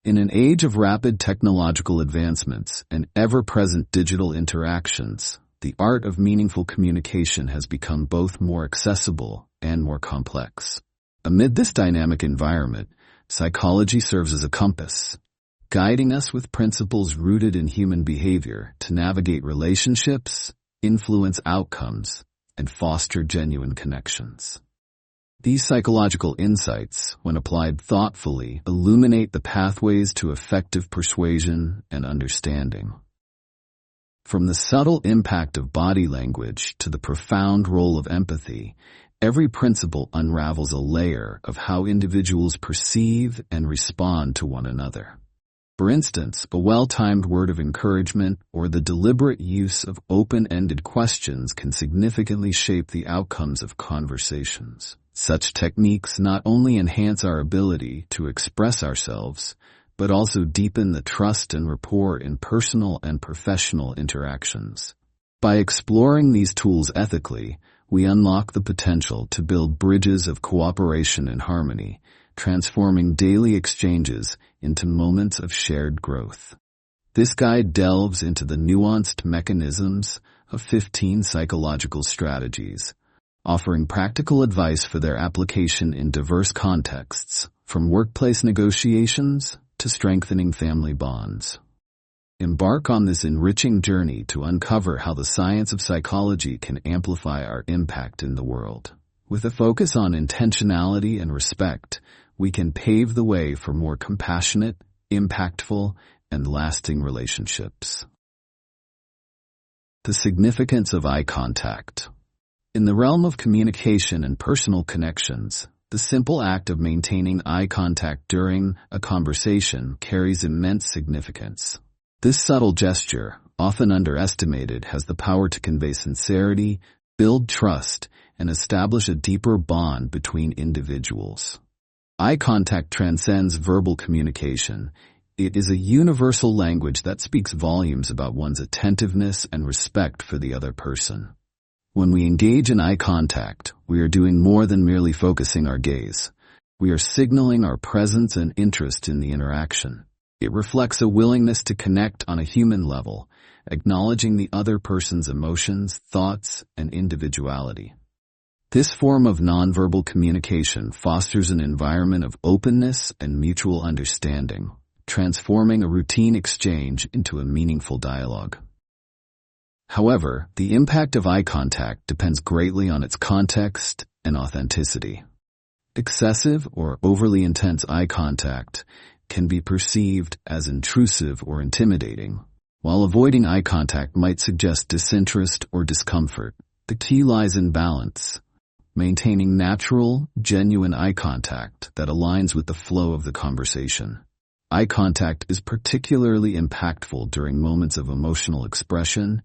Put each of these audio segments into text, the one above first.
In an age of rapid technological advancements and ever-present digital interactions, the art of meaningful communication has become both more accessible and more complex. Amid this dynamic environment, psychology serves as a compass, guiding us with principles rooted in human behavior to navigate relationships, influence outcomes, and foster genuine connections. These psychological insights, when applied thoughtfully, illuminate the pathways to effective persuasion and understanding. From the subtle impact of body language to the profound role of empathy, every principle unravels a layer of how individuals perceive and respond to one another. For instance, a well-timed word of encouragement or the deliberate use of open-ended questions can significantly shape the outcomes of conversations. Such techniques not only enhance our ability to express ourselves, but also deepen the trust and rapport in personal and professional interactions. By exploring these tools ethically, we unlock the potential to build bridges of cooperation and harmony, transforming daily exchanges into moments of shared growth. This guide delves into the nuanced mechanisms of 15 psychological strategies, offering practical advice for their application in diverse contexts, from workplace negotiations to strengthening family bonds. Embark on this enriching journey to uncover how the science of psychology can amplify our impact in the world. With a focus on intentionality and respect, we can pave the way for more compassionate, impactful, and lasting relationships. The significance of eye contact. In the realm of communication and personal connections, the simple act of maintaining eye contact during a conversation carries immense significance. This subtle gesture, often underestimated, has the power to convey sincerity, build trust, and establish a deeper bond between individuals. Eye contact transcends verbal communication. It is a universal language that speaks volumes about one's attentiveness and respect for the other person. When we engage in eye contact, we are doing more than merely focusing our gaze. We are signaling our presence and interest in the interaction. It reflects a willingness to connect on a human level, acknowledging the other person's emotions, thoughts, and individuality. This form of nonverbal communication fosters an environment of openness and mutual understanding, transforming a routine exchange into a meaningful dialogue. However, the impact of eye contact depends greatly on its context and authenticity. Excessive or overly intense eye contact can be perceived as intrusive or intimidating, while avoiding eye contact might suggest disinterest or discomfort. The key lies in balance, maintaining natural, genuine eye contact that aligns with the flow of the conversation. Eye contact is particularly impactful during moments of emotional expression,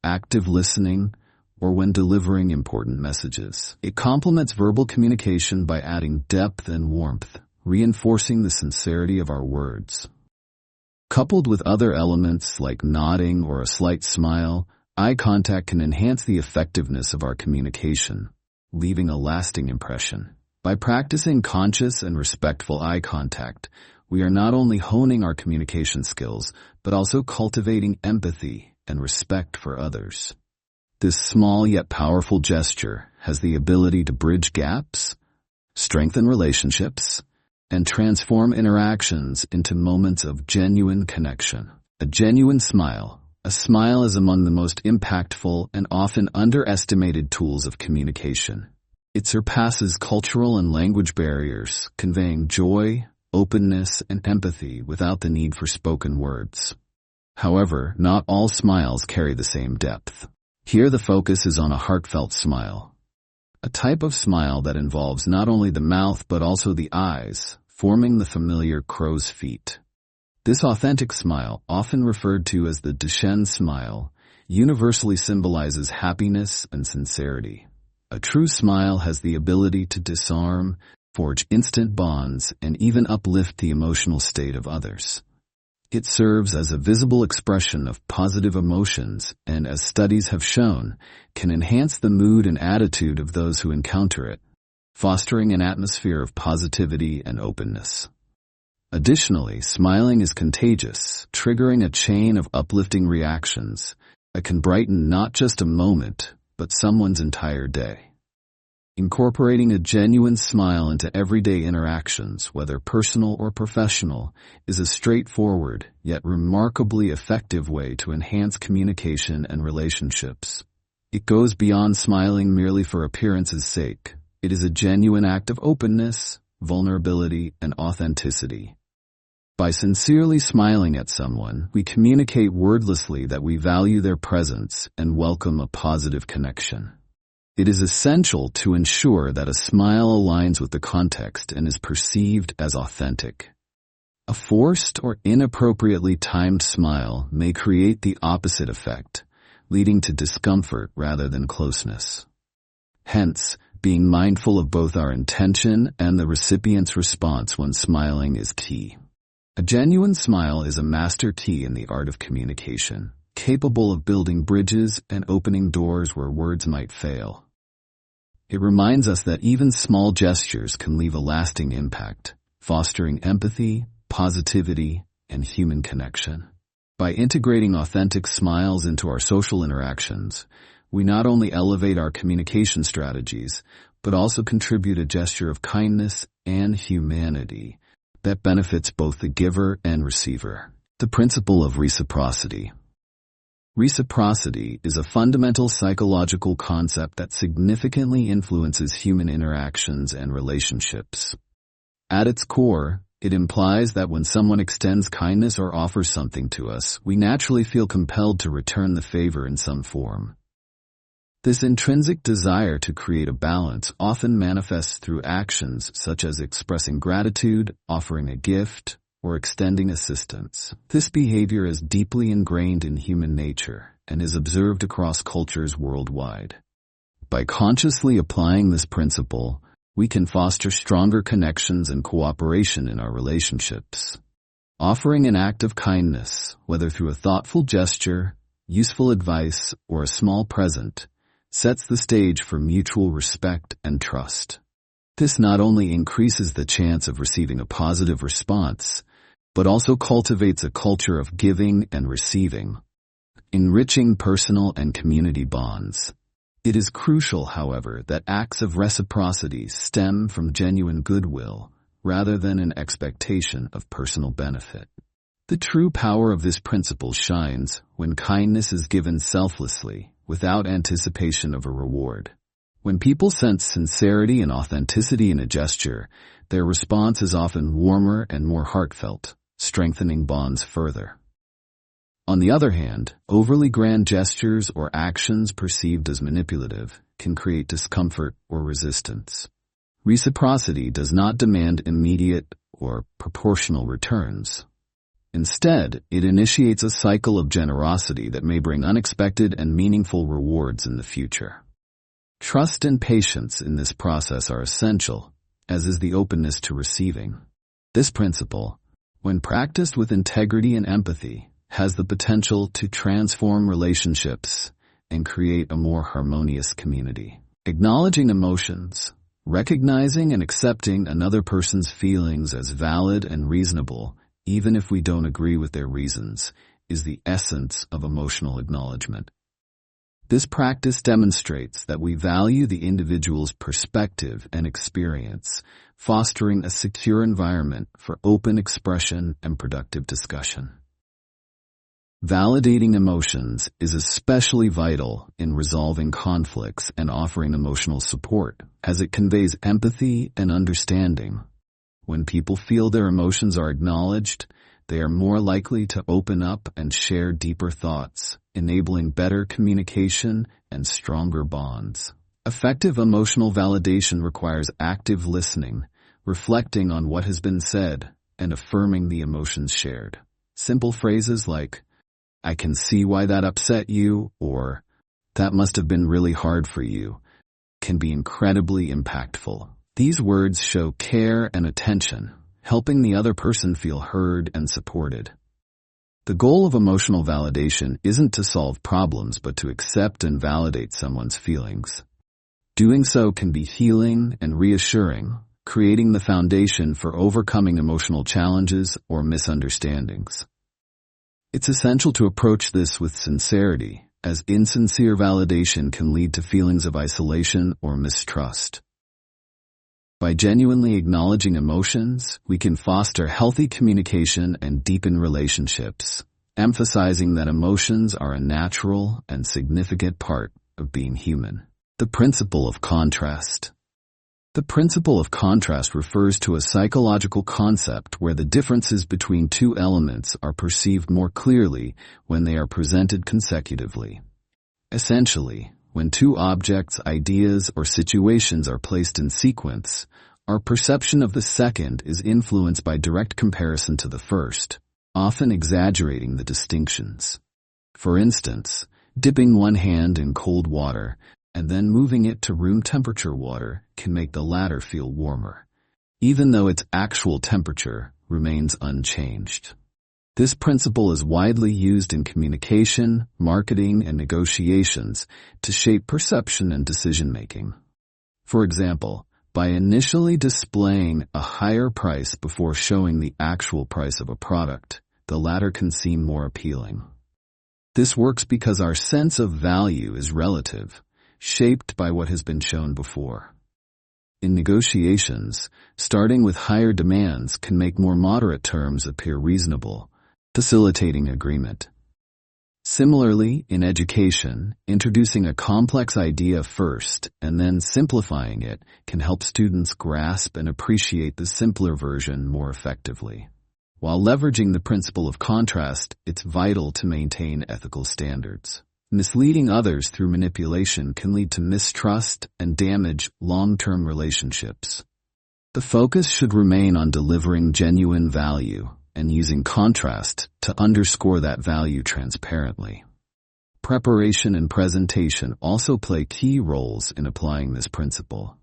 active listening, or when delivering important messages. It complements verbal communication by adding depth and warmth, reinforcing the sincerity of our words. Coupled with other elements like nodding or a slight smile, eye contact can enhance the effectiveness of our communication, leaving a lasting impression. By practicing conscious and respectful eye contact, we are not only honing our communication skills, but also cultivating empathy and respect for others. This small yet powerful gesture has the ability to bridge gaps, strengthen relationships, and transform interactions into moments of genuine connection. A genuine smile. A smile is among the most impactful and often underestimated tools of communication. It surpasses cultural and language barriers, conveying joy, openness, and empathy without the need for spoken words. However, not all smiles carry the same depth. Here the focus is on a heartfelt smile, a type of smile that involves not only the mouth but also the eyes, forming the familiar crow's feet. This authentic smile, often referred to as the Duchenne smile, universally symbolizes happiness and sincerity. A true smile has the ability to disarm, forge instant bonds, and even uplift the emotional state of others. It serves as a visible expression of positive emotions and, as studies have shown, can enhance the mood and attitude of those who encounter it, fostering an atmosphere of positivity and openness. Additionally, smiling is contagious, triggering a chain of uplifting reactions that can brighten not just a moment, but someone's entire day. Incorporating a genuine smile into everyday interactions, whether personal or professional, is a straightforward, yet remarkably effective way to enhance communication and relationships. It goes beyond smiling merely for appearance's sake. It is a genuine act of openness, vulnerability, and authenticity. By sincerely smiling at someone, we communicate wordlessly that we value their presence and welcome a positive connection. It is essential to ensure that a smile aligns with the context and is perceived as authentic. A forced or inappropriately timed smile may create the opposite effect, leading to discomfort rather than closeness. Hence, being mindful of both our intention and the recipient's response when smiling is key. A genuine smile is a master key in the art of communication, capable of building bridges and opening doors where words might fail. It reminds us that even small gestures can leave a lasting impact, fostering empathy, positivity, and human connection. By integrating authentic smiles into our social interactions, we not only elevate our communication strategies, but also contribute a gesture of kindness and humanity that benefits both the giver and receiver. The principle of reciprocity. Reciprocity is a fundamental psychological concept that significantly influences human interactions and relationships. At its core, it implies that when someone extends kindness or offers something to us, we naturally feel compelled to return the favor in some form. This intrinsic desire to create a balance often manifests through actions such as expressing gratitude, offering a gift, or extending assistance. This behavior is deeply ingrained in human nature and is observed across cultures worldwide. By consciously applying this principle, we can foster stronger connections and cooperation in our relationships. Offering an act of kindness, whether through a thoughtful gesture, useful advice, or a small present, sets the stage for mutual respect and trust. This not only increases the chance of receiving a positive response, but also cultivates a culture of giving and receiving, enriching personal and community bonds. It is crucial, however, that acts of reciprocity stem from genuine goodwill rather than an expectation of personal benefit. The true power of this principle shines when kindness is given selflessly, without anticipation of a reward. When people sense sincerity and authenticity in a gesture, their response is often warmer and more heartfelt, strengthening bonds further. On the other hand, overly grand gestures or actions perceived as manipulative can create discomfort or resistance. Reciprocity does not demand immediate or proportional returns. Instead, it initiates a cycle of generosity that may bring unexpected and meaningful rewards in the future. Trust and patience in this process are essential, as is the openness to receiving. This principle, when practiced with integrity and empathy, has the potential to transform relationships and create a more harmonious community. Acknowledging emotions, recognizing and accepting another person's feelings as valid and reasonable, even if we don't agree with their reasons, is the essence of emotional acknowledgement. This practice demonstrates that we value the individual's perspective and experience, fostering a secure environment for open expression and productive discussion. Validating emotions is especially vital in resolving conflicts and offering emotional support, as it conveys empathy and understanding. When people feel their emotions are acknowledged, they are more likely to open up and share deeper thoughts, enabling better communication and stronger bonds. Effective emotional validation requires active listening, reflecting on what has been said, and affirming the emotions shared. Simple phrases like, "I can see why that upset you," or "that must have been really hard for you," can be incredibly impactful. These words show care and attention, helping the other person feel heard and supported. The goal of emotional validation isn't to solve problems, but to accept and validate someone's feelings. Doing so can be healing and reassuring, creating the foundation for overcoming emotional challenges or misunderstandings. It's essential to approach this with sincerity, as insincere validation can lead to feelings of isolation or mistrust. By genuinely acknowledging emotions, we can foster healthy communication and deepen relationships, emphasizing that emotions are a natural and significant part of being human. The principle of contrast. The principle of contrast refers to a psychological concept where the differences between two elements are perceived more clearly when they are presented consecutively. Essentially, when two objects, ideas, or situations are placed in sequence, our perception of the second is influenced by direct comparison to the first, often exaggerating the distinctions. For instance, dipping one hand in cold water and then moving it to room temperature water can make the latter feel warmer, even though its actual temperature remains unchanged. This principle is widely used in communication, marketing, and negotiations to shape perception and decision-making. For example, by initially displaying a higher price before showing the actual price of a product, the latter can seem more appealing. This works because our sense of value is relative, shaped by what has been shown before. In negotiations, starting with higher demands can make more moderate terms appear reasonable, facilitating agreement. Similarly, in education, introducing a complex idea first and then simplifying it can help students grasp and appreciate the simpler version more effectively. While leveraging the principle of contrast, it's vital to maintain ethical standards. Misleading others through manipulation can lead to mistrust and damage long-term relationships. The focus should remain on delivering genuine value and using contrast to underscore that value transparently. Preparation and presentation also play key roles in applying this principle.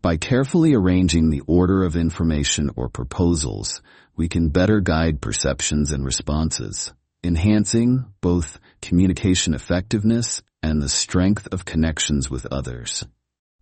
By carefully arranging the order of information or proposals, we can better guide perceptions and responses, enhancing both communication effectiveness and the strength of connections with others.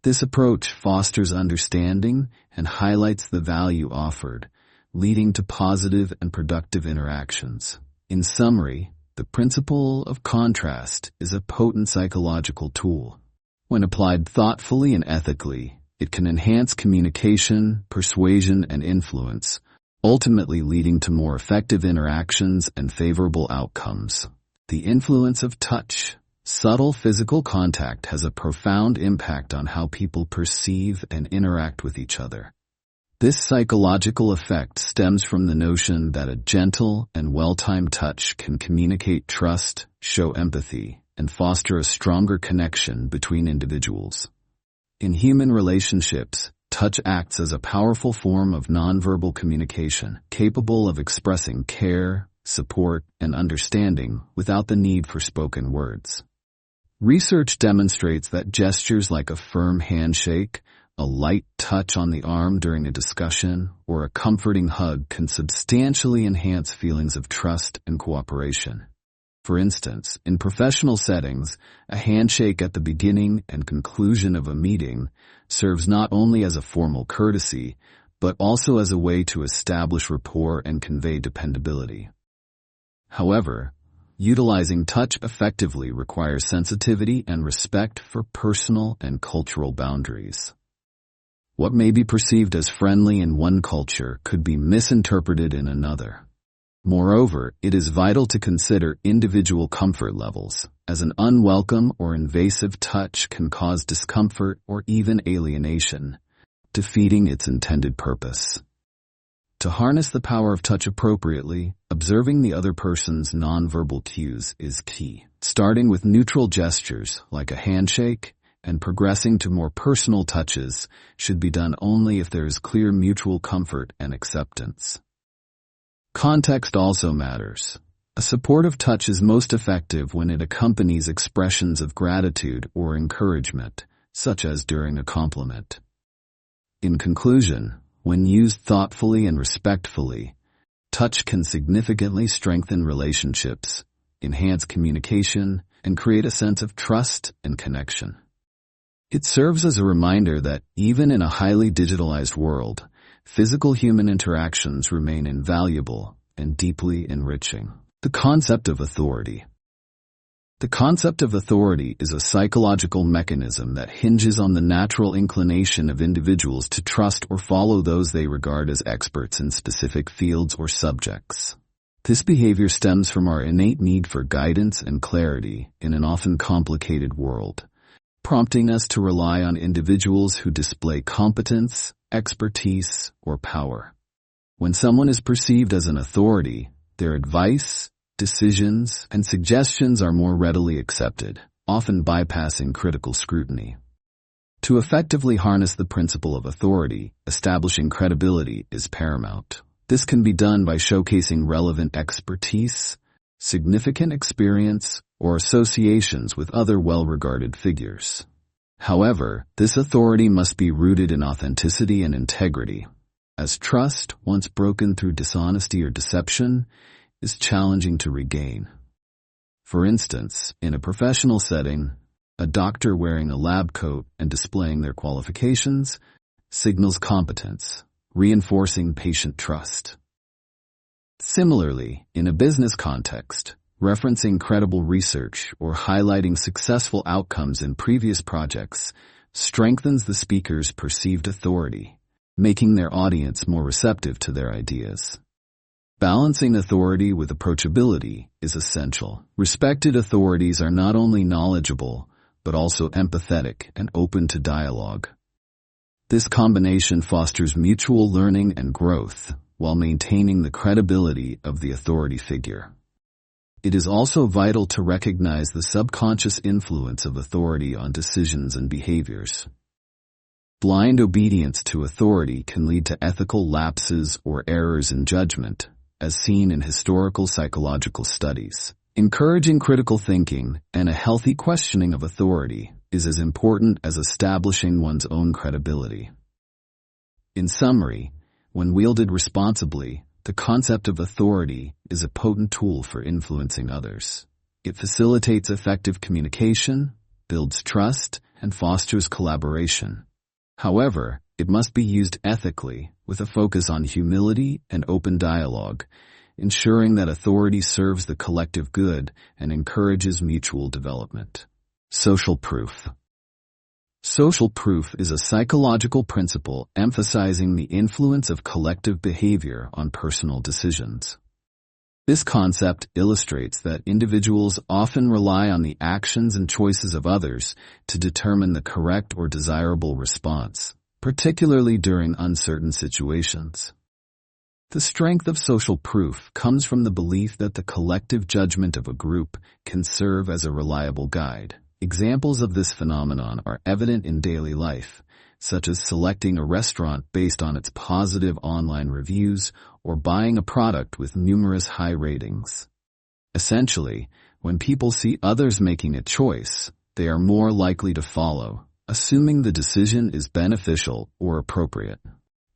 This approach fosters understanding and highlights the value offered, leading to positive and productive interactions. In summary, the principle of contrast is a potent psychological tool. When applied thoughtfully and ethically, it can enhance communication, persuasion, and influence, ultimately leading to more effective interactions and favorable outcomes. The influence of touch. Subtle physical contact has a profound impact on how people perceive and interact with each other. This psychological effect stems from the notion that a gentle and well-timed touch can communicate trust, show empathy, and foster a stronger connection between individuals. In human relationships, touch acts as a powerful form of nonverbal communication, capable of expressing care, support, and understanding without the need for spoken words. Research demonstrates that gestures like a firm handshake, a light touch on the arm during a discussion, or a comforting hug can substantially enhance feelings of trust and cooperation. For instance, in professional settings, a handshake at the beginning and conclusion of a meeting serves not only as a formal courtesy, but also as a way to establish rapport and convey dependability. However, utilizing touch effectively requires sensitivity and respect for personal and cultural boundaries. What may be perceived as friendly in one culture could be misinterpreted in another. Moreover, it is vital to consider individual comfort levels, as an unwelcome or invasive touch can cause discomfort or even alienation, defeating its intended purpose. To harness the power of touch appropriately, observing the other person's nonverbal cues is key, starting with neutral gestures like a handshake and progressing to more personal touches should be done only if there is clear mutual comfort and acceptance. Context also matters. A supportive touch is most effective when it accompanies expressions of gratitude or encouragement, such as during a compliment. In conclusion, when used thoughtfully and respectfully, touch can significantly strengthen relationships, enhance communication, and create a sense of trust and connection. It serves as a reminder that, even in a highly digitalized world, physical human interactions remain invaluable and deeply enriching. The concept of authority. The concept of authority is a psychological mechanism that hinges on the natural inclination of individuals to trust or follow those they regard as experts in specific fields or subjects. This behavior stems from our innate need for guidance and clarity in an often complicated world, prompting us to rely on individuals who display competence, expertise, or power. When someone is perceived as an authority, their advice, decisions, and suggestions are more readily accepted, often bypassing critical scrutiny. To effectively harness the principle of authority, establishing credibility is paramount. This can be done by showcasing relevant expertise, significant experience, or associations with other well-regarded figures. However, this authority must be rooted in authenticity and integrity, as trust, once broken through dishonesty or deception, is challenging to regain. For instance, in a professional setting, a doctor wearing a lab coat and displaying their qualifications signals competence, reinforcing patient trust. Similarly, in a business context, referencing credible research or highlighting successful outcomes in previous projects strengthens the speaker's perceived authority, making their audience more receptive to their ideas. Balancing authority with approachability is essential. Respected authorities are not only knowledgeable, but also empathetic and open to dialogue. This combination fosters mutual learning and growth while maintaining the credibility of the authority figure. It is also vital to recognize the subconscious influence of authority on decisions and behaviors. Blind obedience to authority can lead to ethical lapses or errors in judgment, as seen in historical psychological studies. Encouraging critical thinking and a healthy questioning of authority is as important as establishing one's own credibility. In summary, when wielded responsibly, the concept of authority is a potent tool for influencing others. It facilitates effective communication, builds trust, and fosters collaboration. However, it must be used ethically, with a focus on humility and open dialogue, ensuring that authority serves the collective good and encourages mutual development. Social proof. Social proof is a psychological principle emphasizing the influence of collective behavior on personal decisions. This concept illustrates that individuals often rely on the actions and choices of others to determine the correct or desirable response, particularly during uncertain situations. The strength of social proof comes from the belief that the collective judgment of a group can serve as a reliable guide. Examples of this phenomenon are evident in daily life, such as selecting a restaurant based on its positive online reviews or buying a product with numerous high ratings. Essentially, when people see others making a choice, they are more likely to follow, assuming the decision is beneficial or appropriate.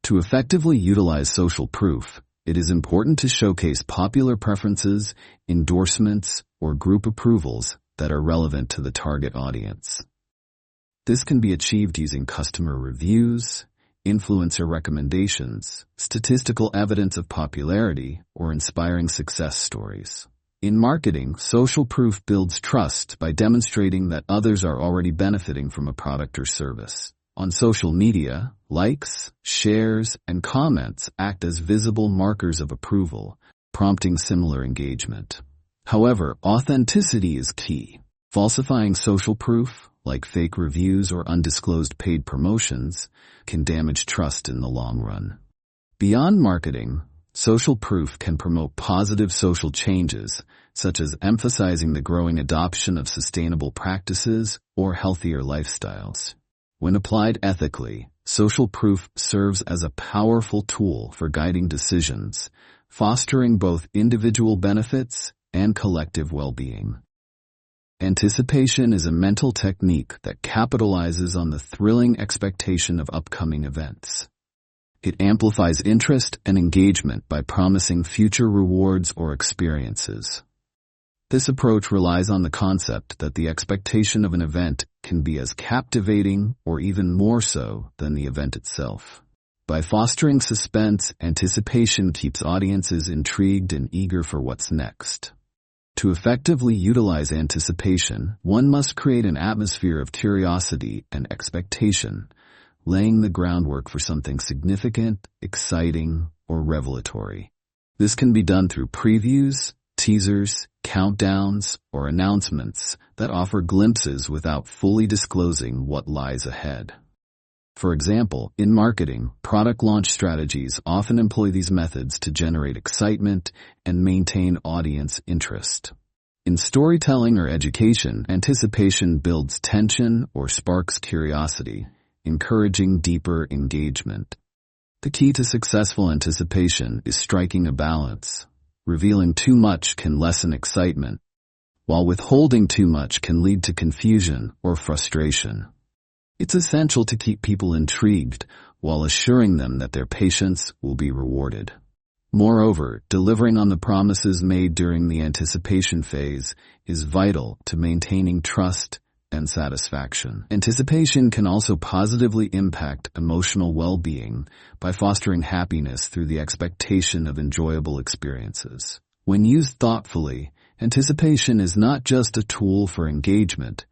To effectively utilize social proof, it is important to showcase popular preferences, endorsements, or group approvals that are relevant to the target audience. This can be achieved using customer reviews, influencer recommendations, statistical evidence of popularity, or inspiring success stories. In marketing, social proof builds trust by demonstrating that others are already benefiting from a product or service. On social media, likes, shares, and comments act as visible markers of approval, prompting similar engagement. However, authenticity is key. Falsifying social proof, like fake reviews or undisclosed paid promotions, can damage trust in the long run. Beyond marketing, social proof can promote positive social changes, such as emphasizing the growing adoption of sustainable practices or healthier lifestyles. When applied ethically, social proof serves as a powerful tool for guiding decisions, fostering both individual benefits and collective well-being. Anticipation is a mental technique that capitalizes on the thrilling expectation of upcoming events. It amplifies interest and engagement by promising future rewards or experiences. This approach relies on the concept that the expectation of an event can be as captivating or even more so than the event itself. By fostering suspense, anticipation keeps audiences intrigued and eager for what's next. To effectively utilize anticipation, one must create an atmosphere of curiosity and expectation, laying the groundwork for something significant, exciting, or revelatory. This can be done through previews, teasers, countdowns, or announcements that offer glimpses without fully disclosing what lies ahead. For example, in marketing, product launch strategies often employ these methods to generate excitement and maintain audience interest. In storytelling or education, anticipation builds tension or sparks curiosity, encouraging deeper engagement. The key to successful anticipation is striking a balance. Revealing too much can lessen excitement, while withholding too much can lead to confusion or frustration. It's essential to keep people intrigued while assuring them that their patience will be rewarded. Moreover, delivering on the promises made during the anticipation phase is vital to maintaining trust and satisfaction. Anticipation can also positively impact emotional well-being by fostering happiness through the expectation of enjoyable experiences. When used thoughtfully, anticipation is not just a tool for engagement,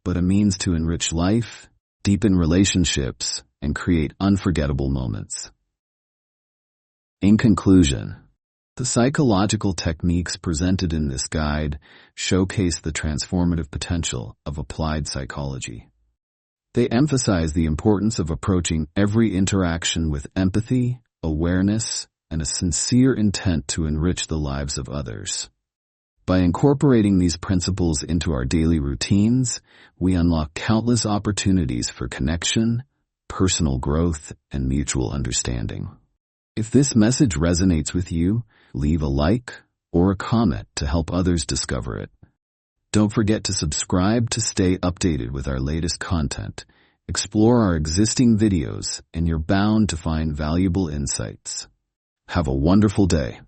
but a means to enrich life, deepen relationships, and create unforgettable moments. In conclusion, the psychological techniques presented in this guide showcase the transformative potential of applied psychology. They emphasize the importance of approaching every interaction with empathy, awareness, and a sincere intent to enrich the lives of others. By incorporating these principles into our daily routines, we unlock countless opportunities for connection, personal growth, and mutual understanding. If this message resonates with you, leave a like or a comment to help others discover it. Don't forget to subscribe to stay updated with our latest content. Explore our existing videos, and you're bound to find valuable insights. Have a wonderful day.